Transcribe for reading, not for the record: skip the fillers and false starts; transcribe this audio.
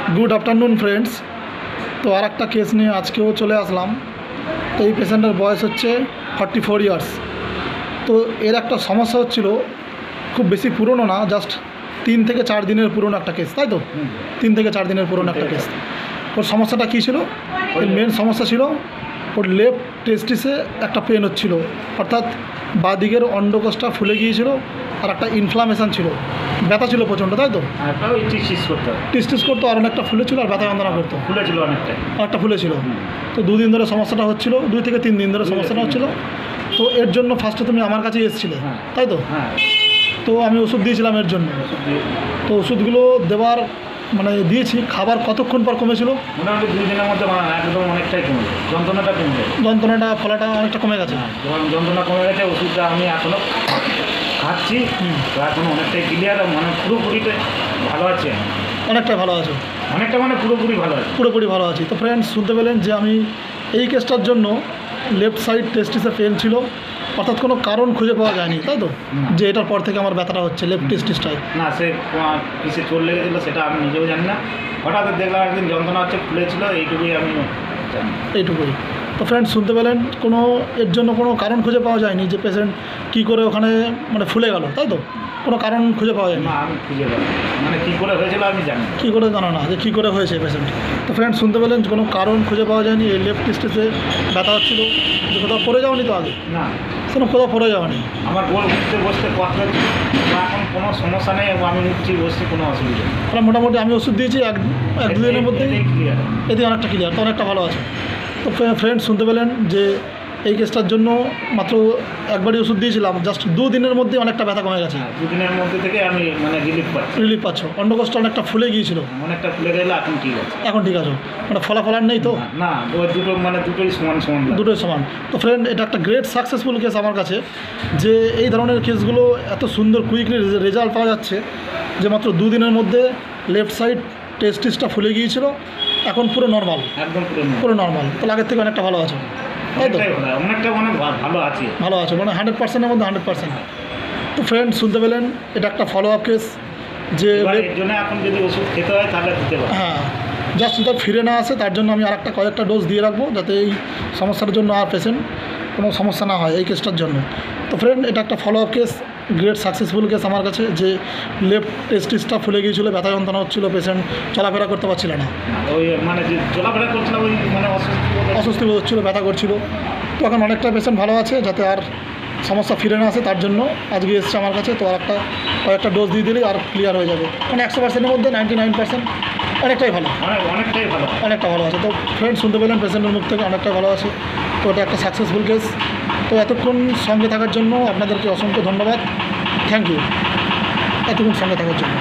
Good afternoon friends. तो और एक केस नहीं आज के चले आसलाम। तो ये पेशेंटर बयस हे 44 ইয়ার্স। तो एर एक समस्या हच्छिलो खूब बेशी पुरोनो ना, जस्ट 3 থেকে 4 दिनेर पुरोनो एक केस, ताई तो 3 থেকে 4 दिनेर पुरोनो एक केस। और समस्याटा कि छिलो, मेन समस्या छिलो और लेफ्ट टेस्टिसे एक पेन हच्छिलो, अर्थात बाँ दिकेर अंडकोषटा फुले गिয়েছিল और एक इनफ्लामेशन छिलो, ব্যথা ছিল প্রচণ্ড, তাই তো? টিস্টিস করতো আর অনেকটা ফুলেছিল আর ব্যথা যন্ত্রণা করতো, ফুলেছিল অনেকটা ফুলেছিল। তো 2 দিন ধরে সমস্যাটা হচ্ছিল, 2 থেকে 3 দিন ধরে সমস্যাটা হচ্ছিল। তো এর জন্য ফার্স্টে তুমি আমার কাছে এসেছিলে, তাই তো? তো আমি ওষুধ দিয়েছিলাম এর জন্য। তো ওষুধগুলো দেওয়ার মানে দিয়েছি, খাবার কতক্ষণ পর কমেছিল? মোটামুটি 2 দিনের মধ্যে একদম অনেকটাই কমে গেছে, যন্ত্রণাটা ফলাটা অনেকটা কমে গেছে। যন্ত্রণা কমে গেছে, ওষুধটা আমি এখনও খাচ্ছি, তো এখন অনেকটাই ক্লিয়ার, মানে পুরোপুরিতে ভালো আছে, অনেকটাই ভালো আছে, অনেকটা মানে পুরোপুরি ভালো আছে, পুরোপুরি ভালো আছি। তো ফ্রেন্ডস শুনতে পেলেন যে আমি এই কেসটার জন্য লেফট সাইড টেস্টিসে পেন ছিল, অর্থাৎ কোনো কারণ খুঁজে পাওয়া যায়নি, তাই তো? যে এটার পর থেকে আমার ব্যথাটা হচ্ছে লেফট টেস্টিসটায়। না, সে কিসে চলে লেগেছিলো সেটা আমি নিজেও জানি না, হঠাৎ দেখলাম একদিন যন্ত্রণা হচ্ছে, ফুলেছিল, এইটুকুই আমি জানি, এইটুকুই। তো ফ্রেন্ডস শুনতে পেলেন কোনো এর জন্য কোনো কারণ খুঁজে পাওয়া যায়নি যে পেশেন্ট কী করে ওখানে মানে ফুলে গেল, তাই তো? কোনো কারণ খুঁজে পাওয়া যায়নি। না, আমি খুঁজে পাই মানে কী করে হয়েছিল আমি জানি, কী করে জানো না যে কী করে হয়েছে পেশেন্ট। তো ফ্রেন্ডস শুনতে পেলেন কোনো কারণ খুঁজে পাওয়া যায়নি। এই লেফট টেস্টিসে ব্যথা হচ্ছিল, যে কোথাও পড়ে যাওনি তো আগে? না, সেরকম কোথাও পড়ে যাওনি। আমার উঠতে বসতে কথা হচ্ছে, এখন কোনো সমস্যা নেই, আমি উঠছি বসছি, কোনো অসুবিধা নেই। তাহলে মোটামুটি আমি ওষুধ দিয়েছি এক 2 দিনের মধ্যেই ক্লিয়ার, এতে অনেকটা ক্লিয়ার, তো অনেকটা ভালো আছে। তো ফ্রেন্ডস শুনতে পেলেন যে এই কেসটার জন্য মাত্র একবারই ওষুধ দিয়েছিলাম, জাস্ট 2 দিনের মধ্যে অনেকটা ব্যথা কমে গেছে। 2 দিনের মধ্যে থেকে আমি মানে রিলিফ পাচ্ছ। অন্ডকোষটা অনেকটা ফুলে গিয়েছিল, অনেকটা ফুলে গেলে এখন ঠিক আছে, এখন ঠিক আছে, মানে ফলাফল নেই তো? না, ওই দুটো মানে দুটোই সমান, দুটোই সমান। তো ফ্রেন্ড এটা একটা গ্রেট সাকসেসফুল কেস আমার কাছে, যে এই ধরনের কেসগুলো এত সুন্দর কুইকলি রেজাল্ট পাওয়া যাচ্ছে, যে মাত্র 2 দিনের মধ্যে লেফট সাইড টেস্টিসটা ফুলে গিয়েছিল, এখন পুরো নর্মাল, একদম পুরো নর্মাল। তাহলে আগের থেকে অনেকটা ভালো আছে, তাই তো? অনেকটা মানে ভালো আছে, মানে 100%-এর মধ্যে 100%। তো ফ্রেন্ড শুনতে পেলেন এটা একটা ফলো আপ কেস, যে এর জন্য এখন যদি ওষুধ খেতে হয় তাহলে দিতে পারে। হ্যাঁ, জাস্ট যদি ফিরে না আসে তার জন্য আমি আরেকটা কয়েকটা ডোজ দিয়ে রাখবো, যাতে এই সমস্যার জন্য আর পেশেন্ট কোনো সমস্যা না হয় এই কেসটার জন্য। তো ফ্রেন্ড এটা একটা follow up case, great successful case আমার কাছে, যে লেফট টেস্টিসটা ফুলে গিয়েছিলো, ব্যথা যন্ত্রণা হচ্ছিলো, পেশেন্ট চলাফেরা করতে পারছিল না, ওই মানে যে চলাফেরা করছিল ওই মানে অস্বস্তি বোধ হচ্ছিলো, ব্যথা করছিল। তো এখন অনেকটা পেশেন্ট ভালো আছে, যাতে আর সমস্যা ফিরে না আসে তার জন্য আজকে এসছে আমার কাছে। তো আর কয়েকটা ডোজ দিয়ে দিলেই আর ক্লিয়ার হয়ে যাবে, মানে 100%-এর মধ্যে 99%, অনেকটাই ভালো, অনেকটা ভালো আছে। তো ফ্রেন্ড শুনতে পেলেন পেশেন্টের মুখ থেকে অনেকটা ভালো আছে। তো এটা একটা সাকসেসফুল কেস। তো এতক্ষণ সঙ্গে থাকার জন্য আপনাদেরকে অসংখ্য ধন্যবাদ, থ্যাংক ইউ এতক্ষণ সঙ্গে থাকার জন্য।